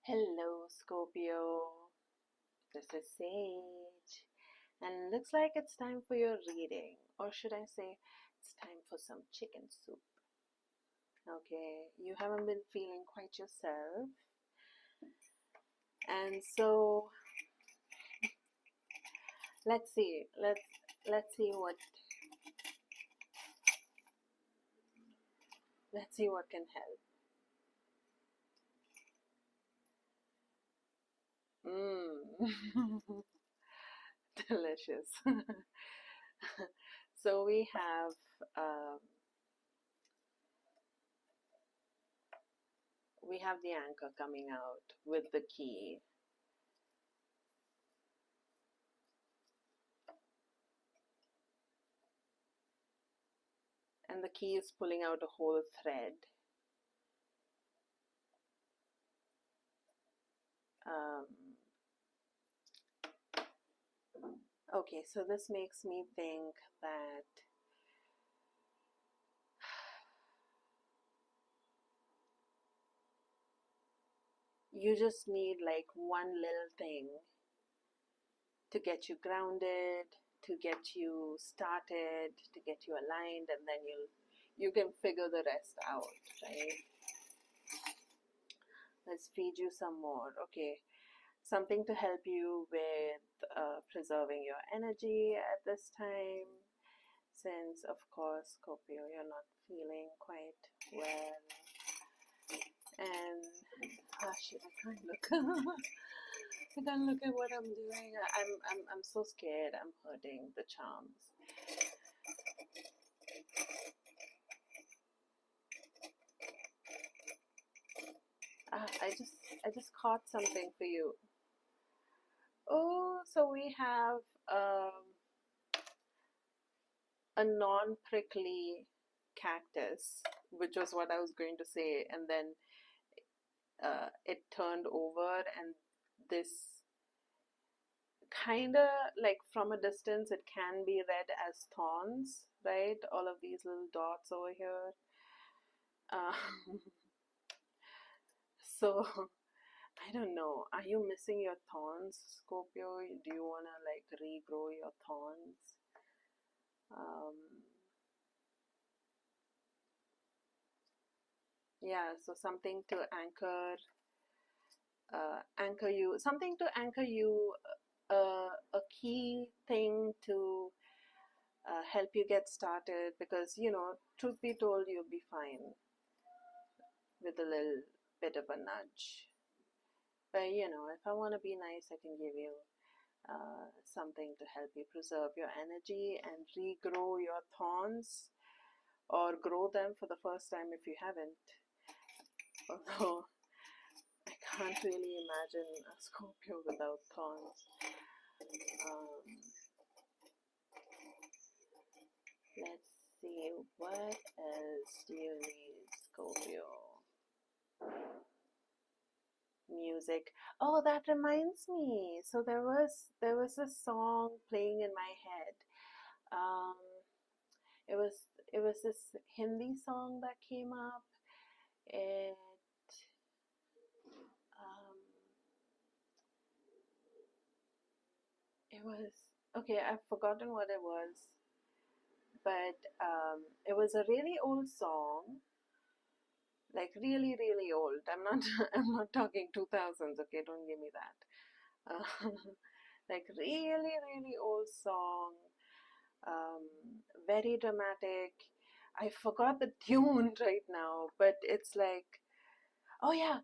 Hello, Scorpio. This is Sage, and looks like it's time for your reading, or should I say, it's time for some chicken soup. Okay, you haven't been feeling quite yourself, and so let's see. Let's see what can help. Mmm, delicious. So um, we have the anchor coming out with the key. And the key is pulling out a whole thread. Um, okay, so this makes me think that you just need like one little thing to get you grounded, to get you started, to get you aligned, and then you can figure the rest out, right? Let's feed you some more. Okay, something to help you with preserving your energy at this time, since of course, Scorpio, you're not feeling quite well. And shit, I can't look. I can't look at what I'm doing. I'm so scared. I'm hurting the charms. I just caught something for you. Oh, so we have a non-prickly cactus, which was what I was going to say, and then it turned over, and this kind of, like, from a distance it can be read as thorns, right? All of these little dots over here. uh, so I don't know, are you missing your thorns, Scorpio? Do you want to like regrow your thorns? um, yeah, so something to anchor you, something to anchor you, a key thing to help you get started, because truth be told, you'll be fine with a little bit of a nudge. But if I want to be nice, I can give you something to help you preserve your energy and regrow your thorns, or grow them for the first time if you haven't. Although I can't really imagine a Scorpio without thorns. Um, let's see, what else do you need, Scorpio? Music. Oh, that reminds me. So there was a song playing in my head. Um, it was it was this Hindi song that came up. It um, it was okay. I've forgotten what it was, but it was a really old song, like really really old. I'm not I'm not talking 2000s. Okay, don't give me that. Like really really old song. um, Very dramatic. I forgot the tune right now, but it's like, oh yeah,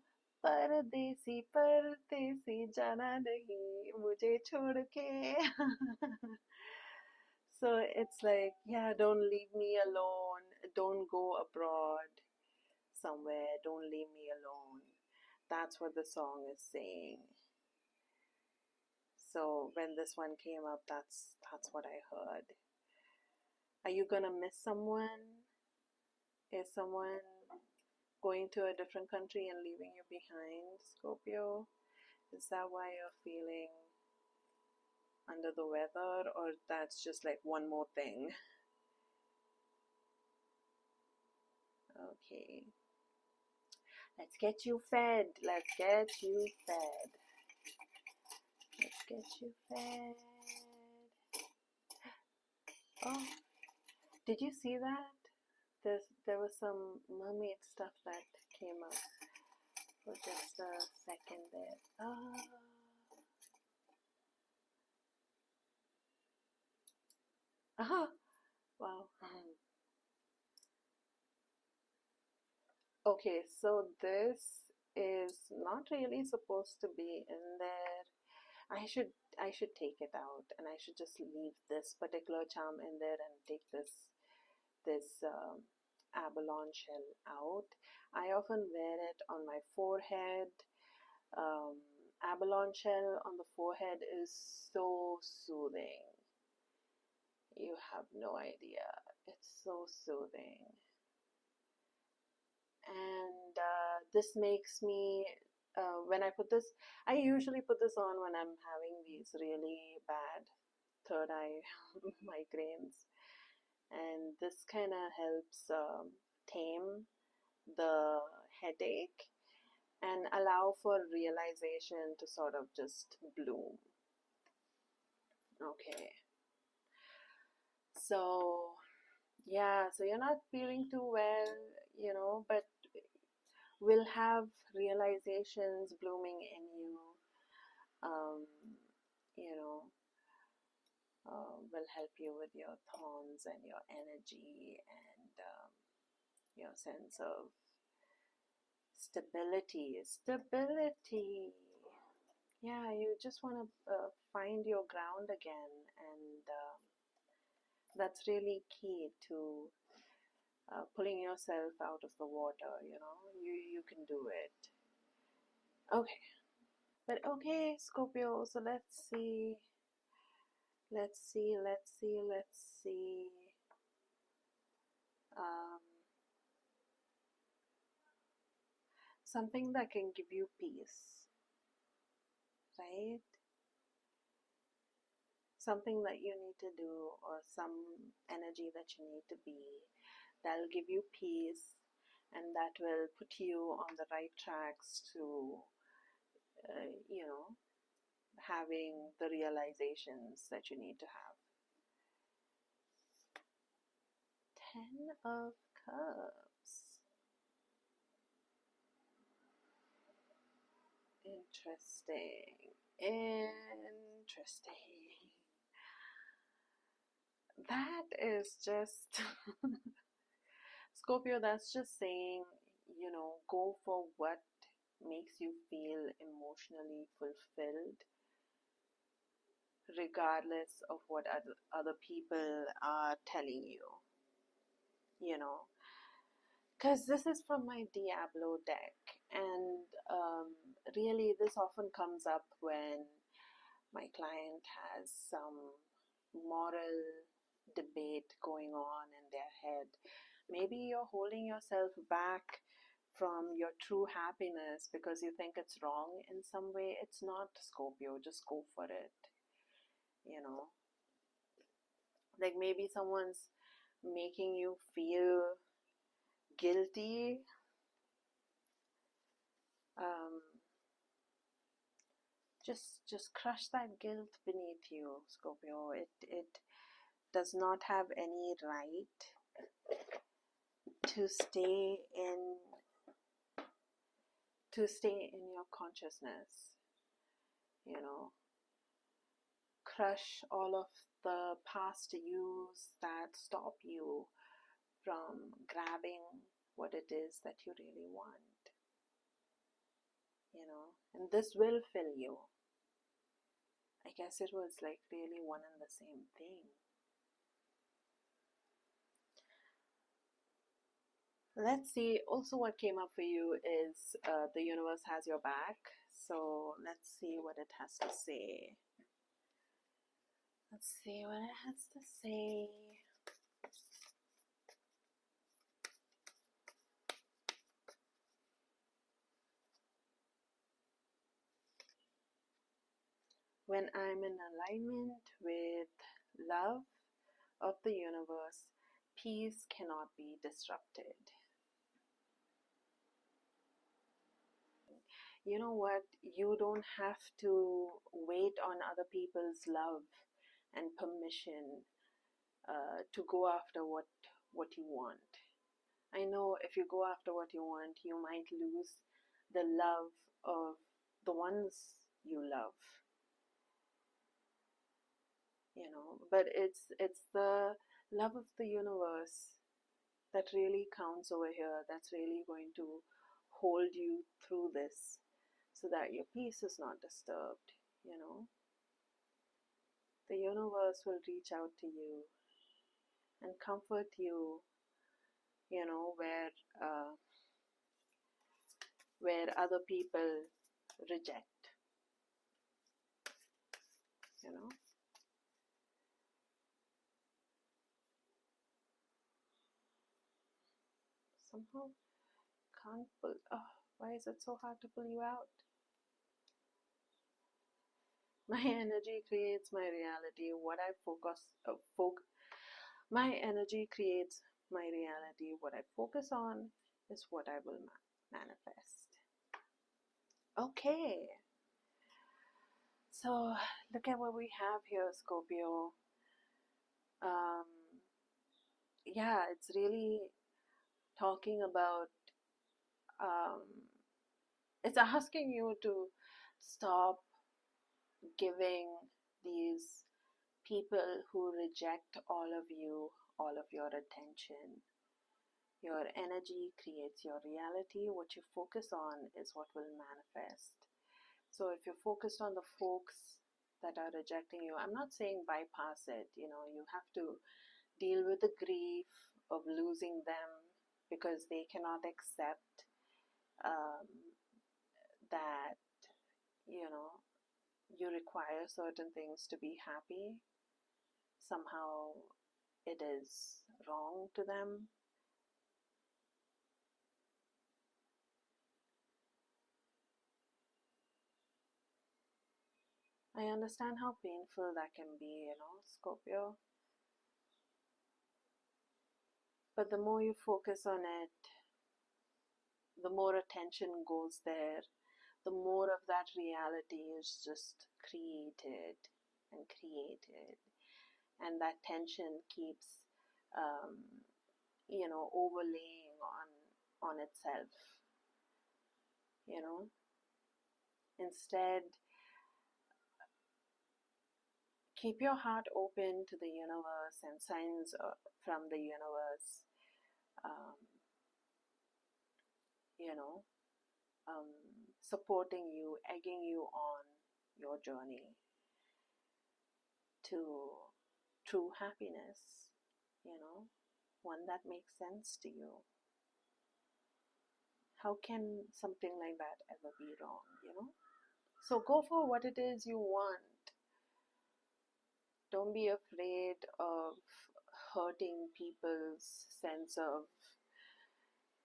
परदेसी परदेसी जाना नहीं मुझे छोड़ के. So it's like, yeah, don't leave me alone, don't go abroad somewhere, don't leave me alone. That's what the song is saying. So when this one came up, that's what I heard. Are you gonna miss someone? Is someone going to a different country and leaving you behind, Scorpio? Is that why you're feeling under the weather, or that's just like one more thing? Okay. Let's get you fed. Let's get you fed. Let's get you fed. Oh, did you see that? There was some mermaid stuff that came up for just a second there. Wow. Okay, so this is not really supposed to be in there. I should take it out, and I should just leave this particular charm in there and take this abalone shell out. I often wear it on my forehead. Um, Abalone shell on the forehead is so soothing. You have no idea. It's so soothing. And this makes me, when I put this, I usually put this on when I'm having these really bad third eye migraines. And this kind of helps tame the headache and allow for realization to sort of just bloom. Okay. So, yeah, so you're not feeling too well, but will have realizations blooming in you, um, you know, will help you with your thorns and your energy and your sense of stability. Stability. Yeah, you just want to find your ground again, and that's really key to pulling yourself out of the water. You can do it. Okay. But okay, Scorpio, so let's see. Um, Something that can give you peace, right? Something that you need to do, or some energy that you need to be, that'll give you peace, and that will put you on the right tracks to, you know, having the realizations that you need to have. Ten of Cups. Interesting. Interesting. That is just Scorpio, that's just saying, go for what makes you feel emotionally fulfilled, regardless of what other people are telling you, you know. Because this is from my Diablo deck, and really, this often comes up when my client has some moral debate going on in their head. Maybe you're holding yourself back from your true happiness because you think it's wrong in some way. It's not, Scorpio. Just go for it. You know, like maybe someone's making you feel guilty. Um, just crush that guilt beneath you, Scorpio. It does not have any right to stay in your consciousness. Crush all of the past yous that stop you from grabbing what it is that you really want. And this will fill you. I guess it was like really one and the same thing. Let's see. Also, what came up for you is the universe has your back. So let's see what it has to say. Let's see what it has to say. When I'm in alignment with love of the universe, peace cannot be disrupted. you know what? You don't have to wait on other people's love and permission to go after what you want. I know if you go after what you want, you might lose the love of the ones you love, but it's the love of the universe that really counts over here, that's really going to hold you through this so that your peace is not disturbed. The universe will reach out to you and comfort you, uh, where other people reject, you know. Somehow can't pull. Oh, why is it so hard to pull you out? My energy creates my reality. What I my energy creates my reality. What I focus on is what I will manifest. Okay, so look at what we have here, Scorpio. Um, yeah, it's really talking about, um, it's asking you to stop giving these people who reject all of your attention. Your energy creates your reality. What you focus on is what will manifest. So if you're focused on the folks that are rejecting you, I'm not saying bypass it. You have to deal with the grief of losing them because they cannot accept um, that, you require certain things to be happy. Somehow it is wrong to them. I understand how painful that can be, Scorpio. But the more you focus on it, the more attention goes there, the more of that reality is just created and created. And that tension keeps, um, overlaying on itself, you know. Instead, keep your heart open to the universe and signs from the universe, um, you know, um, supporting you, egging you on your journey to true happiness, one that makes sense to you. How can something like that ever be wrong? So go for what it is you want. Don't be afraid of hurting people's sense of,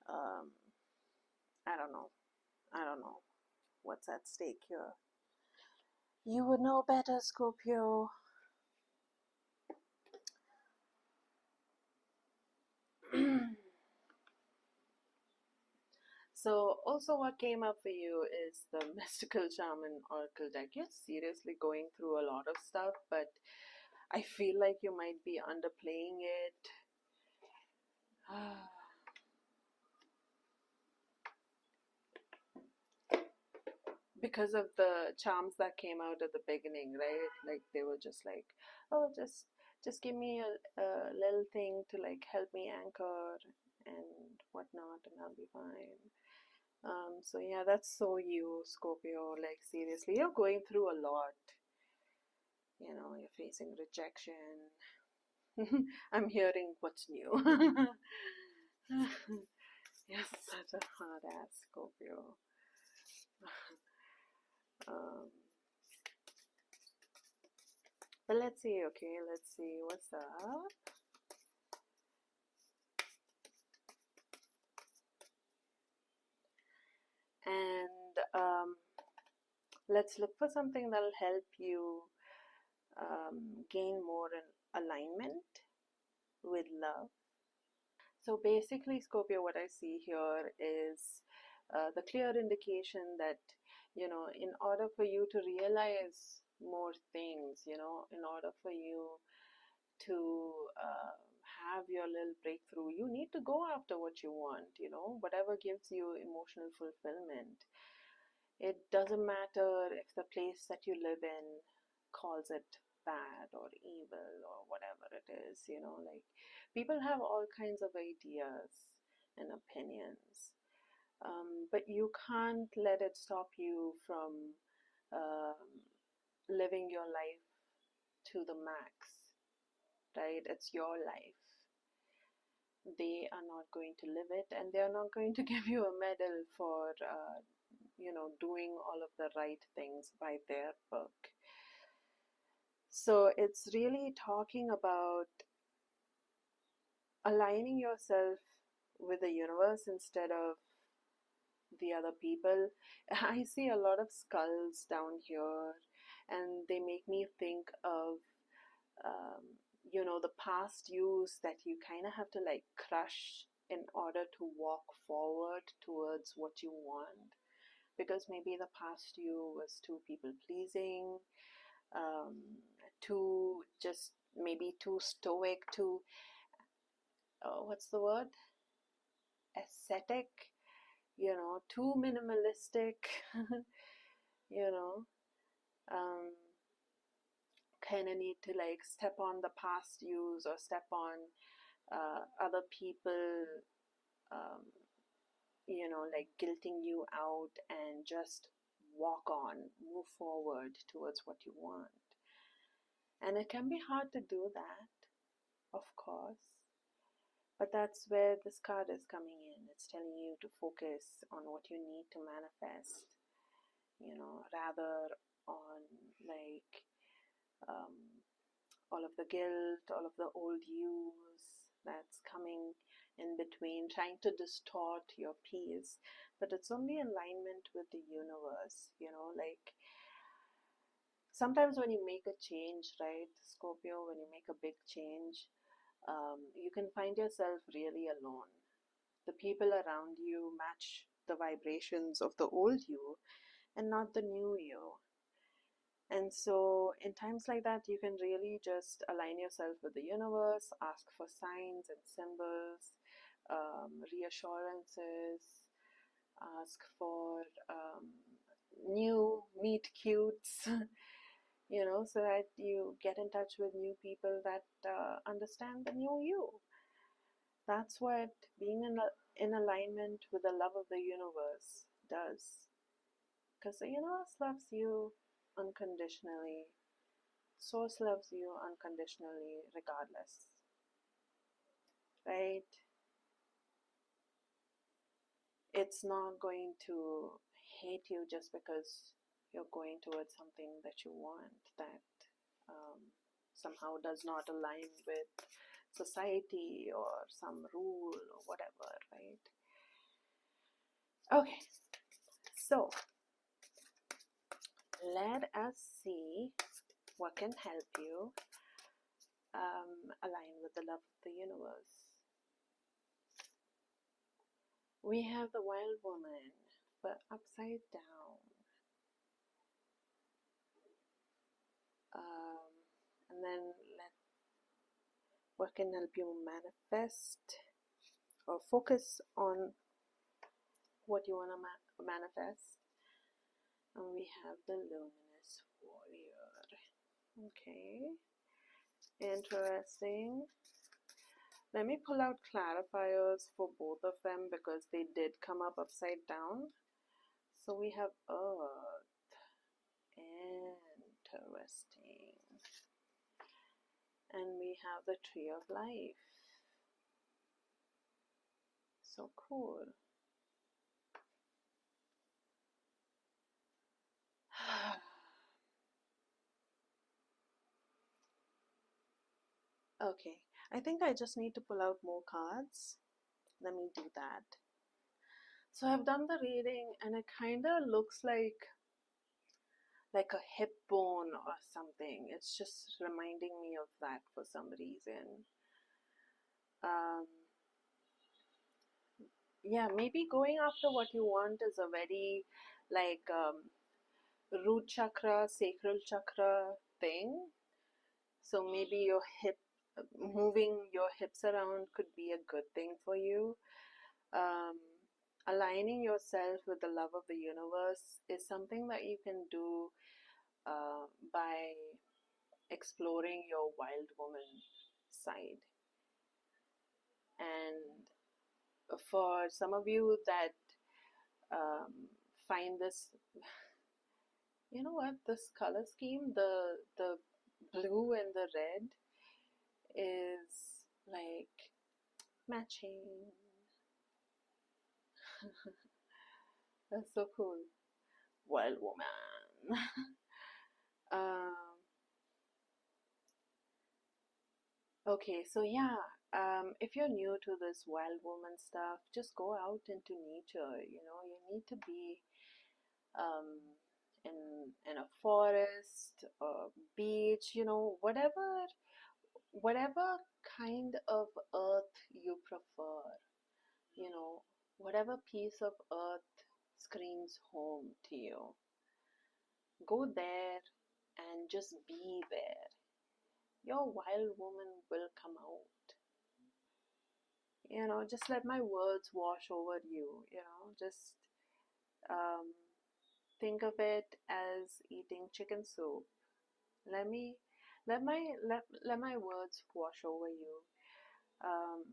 um, I don't know. I don't know what's at stake here. You would know better, Scorpio. So also what came up for you is the Mystical Shaman Oracle deck. You're seriously going through a lot of stuff, but I feel like you might be underplaying it. Because of the charms that came out at the beginning, right? Like they were just like, oh, just give me a little thing to like help me anchor and whatnot, and I'll be fine. So yeah, that's so you, Scorpio. Like seriously, you're going through a lot. You're facing rejection. I'm hearing what's new. You're such a hard ass, Scorpio. um, but let's see, okay, let's see what's up. And let's look for something that'll help you gain more alignment with love. So basically, Scorpio, what I see here is the clear indication that, in order for you to realize more things, in order for you to have your little breakthrough, you need to go after what you want, whatever gives you emotional fulfillment. It doesn't matter if the place that you live in calls it bad or evil or whatever it is, like people have all kinds of ideas and opinions, but you can't let it stop you from um, living your life to the max, right? It's your life. They are not going to live it, and they are not going to give you a medal for doing all of the right things by their book. So it's really talking about aligning yourself with the universe instead of the other people. I see a lot of skulls down here, and they make me think of um, the past yous that you kind of have to like crush in order to walk forward towards what you want, because maybe the past you was too people pleasing, um, too just maybe too stoic, too what's the word, ascetic, too minimalistic, you know um, kind of need to like step on the past use or step on other people, um, like guilting you out, and just walk on, move forward towards what you want. And it can be hard to do that, of course, but that's where this card is coming in. It's telling you to focus on what you need to manifest, rather on like um, all of the guilt, all of the old yous that's coming in between, trying to distort your peace. But it's only alignment with the universe, like sometimes when you make a change, right, Scorpio, when you make a big change, you can find yourself really alone. The people around you match the vibrations of the old you and not the new you. And so, in times like that, you can really just align yourself with the universe, ask for signs and symbols, reassurances, ask for new meet cutes, so that you get in touch with new people that understand the new you. That's what being in alignment with the love of the universe does. Because the universe loves you unconditionally. Source loves you unconditionally, regardless. Right? It's not going to hate you just because you're going towards something that you want that somehow does not align with society or some rule or whatever, right? Okay, so let us see what can help you align with the love of the universe. We have the wild woman, but upside down. And then what can help you manifest or focus on what you want to manifest. And we have the luminous warrior. Okay, interesting. Let me pull out clarifiers for both of them because they did come up upside down. So we have Earth. Interesting. And we have the Tree of Life. So cool. Okay, I think I just need to pull out more cards. Let me do that. So I've done the reading and it kind of looks like a hip bone or something. It's just reminding me of that for some reason. yeah, maybe going after what you want is a very like root chakra, sacral chakra thing. So maybe your moving your hips around could be a good thing for you. Um, Aligning yourself with the love of the universe is something that you can do by exploring your wild woman side. And for some of you that um, find this, you know what, this color scheme, the blue and the red is like matching. That's so cool. Wild woman. um, okay, so yeah, if you're new to this wild woman stuff, just go out into nature. You know, you need to be um, in a forest or beach. You know, whatever kind of earth you prefer. You know, whatever piece of earth screams home to you. Go there and just be there. Your wild woman will come out. You know, just let my words wash over you. You know, just um, think of it as eating chicken soup. Let me, let my words wash over you. Um,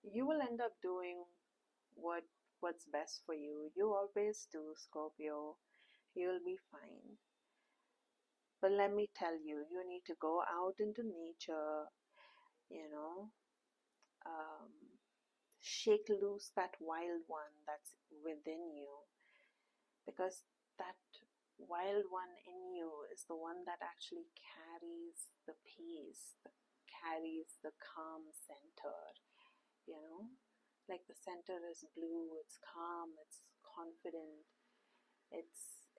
you will end up doing what what's best for you. You always do, Scorpio. You'll be fine. But let me tell you, you need to go out into nature, you know, um, shake loose that wild one that's within you, because that wild one in you is the one that actually carries the peace, that carries the calm center, you know? Like the center is blue, it's calm, it's confident,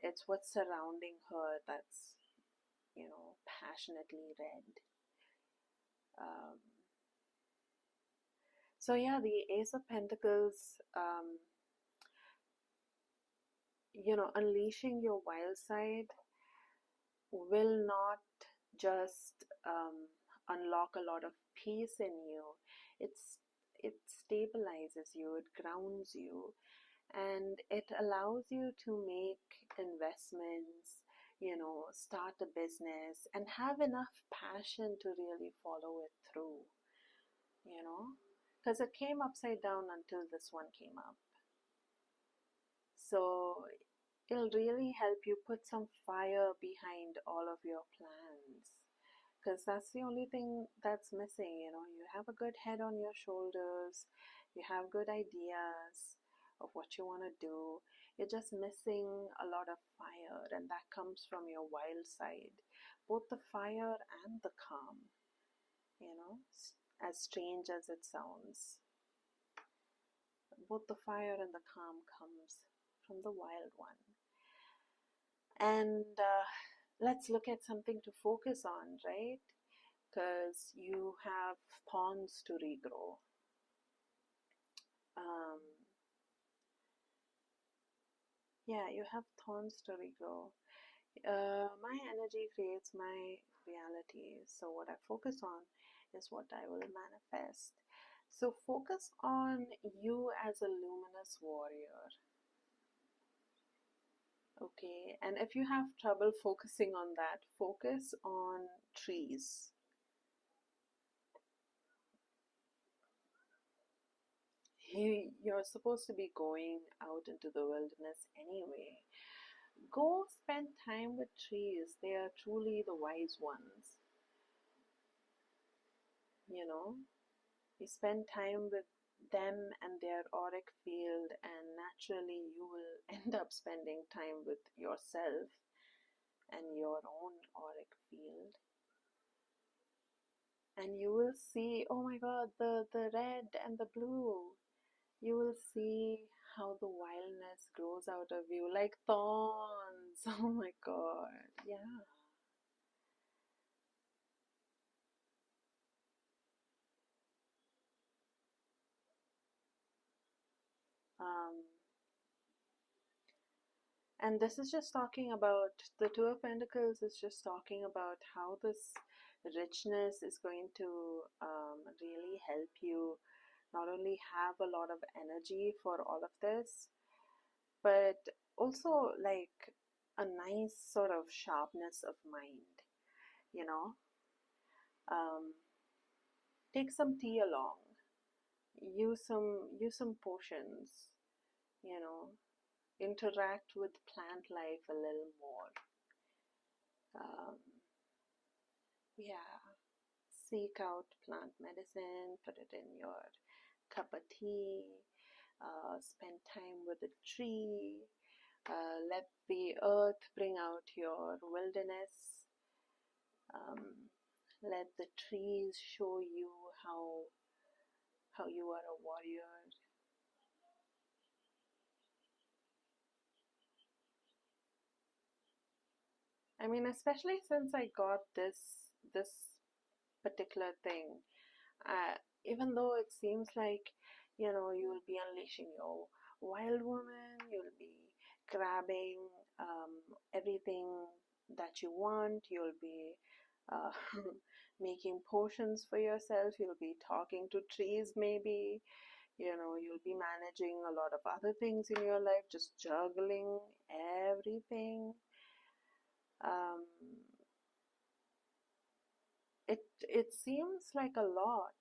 it's what's surrounding her that's, you know, passionately red. Um, so yeah, the Ace of Pentacles, you know, unleashing your wild side will not just unlock a lot of peace in you. It's it stabilizes you, it grounds you, and it allows you to make investments, you know, start a business and have enough passion to really follow it through, you know, because it came upside down until this one came up. So it'll really help you put some fire behind all of your plans, because that's the only thing that's missing. You know, you have a good head on your shoulders, you have good ideas of what you want to do. You're just missing a lot of fire, and that comes from your wild side, both the fire and the calm, you know, as strange as it sounds. Both the fire and the calm comes from the wild one. And let's look at something to focus on, right? Because you have thorns to regrow. Um, yeah, you have thorns to regrow. My energy creates my reality. So, what I focus on is what I will manifest. So, focus on you as a luminous warrior. Okay, and if you have trouble focusing on that, focus on trees. You're supposed to be going out into the wilderness anyway. Go spend time with trees. They are truly the wise ones. You know, you spend time with them and their auric field, and naturally, you will end up spending time with yourself and your own auric field. And you will see, oh my god, the red and the blue. You will see how the wildness grows out of you like thorns. Oh my god, yeah. Um, and this is just talking about the Two of Pentacles, is just talking about how this richness is going to really help you not only have a lot of energy for all of this, but also like a nice sort of sharpness of mind, you know. Um, take some tea along, use some potions, you know, interact with plant life a little more. Um, yeah, seek out plant medicine, put it in your cup of tea, spend time with a tree, let the earth bring out your wilderness, let the trees show you how you are a warrior. I mean, especially since I got this particular thing, uh, even though it seems like, you'll be unleashing your wild woman, you'll be grabbing everything that you want, you'll be uh, making potions for yourself, you'll be talking to trees maybe, you'll be managing a lot of other things in your life, just juggling everything. Um, it seems like a lot,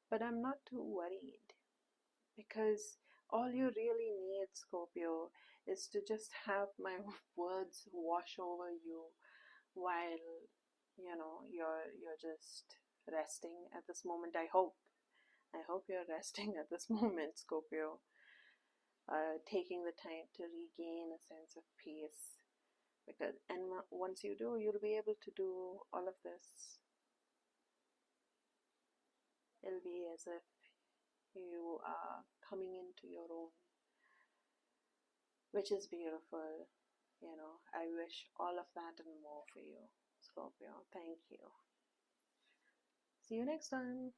but I'm not too worried because all you really need, Scorpio, is to just have my words wash over you while you're just resting at this moment. I hope you're resting at this moment, Scorpio, taking the time to regain a sense of peace, because once you do, you'll be able to do all of this. It'll be as if you are coming into your own, which is beautiful. I wish all of that and more for you, Scorpio. Thank you. See you next time.